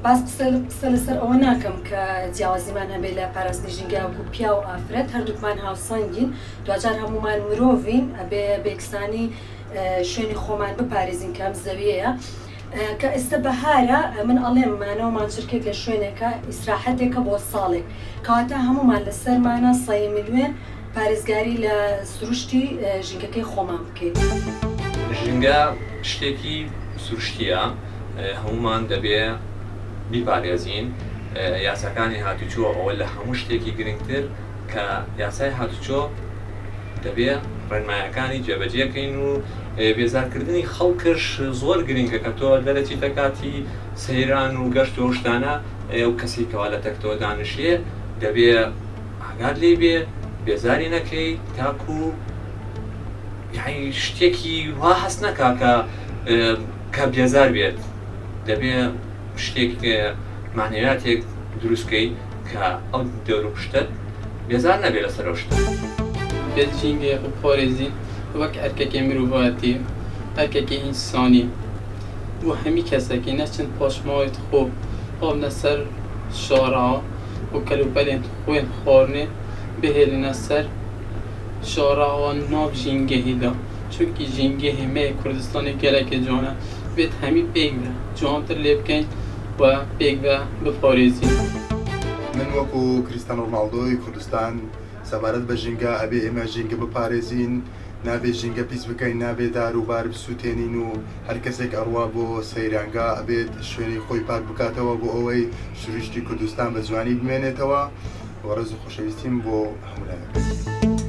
باس قسە لەسەر ئەوە ناکەم کە جیاوازیمان هەبێ لە پاراستنی ژینگە وەکو پیا و ئافرەت هەردووکمان هاوسەنگین دوجار هەمومان مرۆڤین ئەبێ بێکسانی شوێنی خۆمان بپارێزین کەم زەویەیە کە ئێستا بەهارە من ئەڵێم مانەوەمان چرکێک لە شوێنێکە ئیسراحەتێکە بۆ ساڵێک کەواتە هەمومان لەسەرمانە سەی ملیۆن پارێزگاری لە سروشتی ژینگەکەی خۆمان بکەین. ژینگە شتێکی سروشتیە هەمومان دەبێ بیپارێزین یاساکانی هاتوچۆ ئەوە لە هەموو شتێکی گرنگتر کە یاسای هاتوچۆ دەبێ ڕێنمایەکانی جێبەجێکەین و بێزارکردنی خەڵکش زۆر گرنگە کە تۆ دەرەچیتە کاتی سەیران و گەشت و شتانە ئەو کەسێکەوە لە تەکتەوە دانیشێ دەبێ ئاگات لێ بێ بێزاری نەکەی تاکو یعنی شتێکی وا هەست نەکا کە بێزار بێت دەبێ شتێک معنویاتێک دروستکەی کە ئەو دەور و پشتت بێزار نەبێ لەسەر ئەو شتە. بێت ژینگە بپارێزین وەک ئەرکێکی مرۆڤاتی ئەرکێکی ئینسانی و هەمی کەسێکی نەچن پاشماوێت خۆ بابنە سەر شارەوە و کەلوپەلێن خۆیان خواردنێ بهێلنە سەر شارەوە ناو ژینگەهیدا چونکی ژینگە هەمەیە کوردستانی گەلێکی جوانە بێت هەمی پێک بە جوانتر لێ بکەین و پێک بە بپارێزین. من وەکو کریستیانۆ ڕۆناڵدۆی کوردستان سەبارەت بە ژینگە ئەبێ ئێمە ژینگە بپارێزین نابێ ژینگە پیس بکەین نابێ داروبار بسووتێنین و هەر کەسێک ئەڕوا بۆ سەیرانگا ئەبێت شوێنی خۆی پاک بکاتەوە بۆ ئەوەی سروشتی کوردستان بە جوانی بمێنێتەوە و ڕێز و خۆشەویستیم بۆ هەموو لایەک.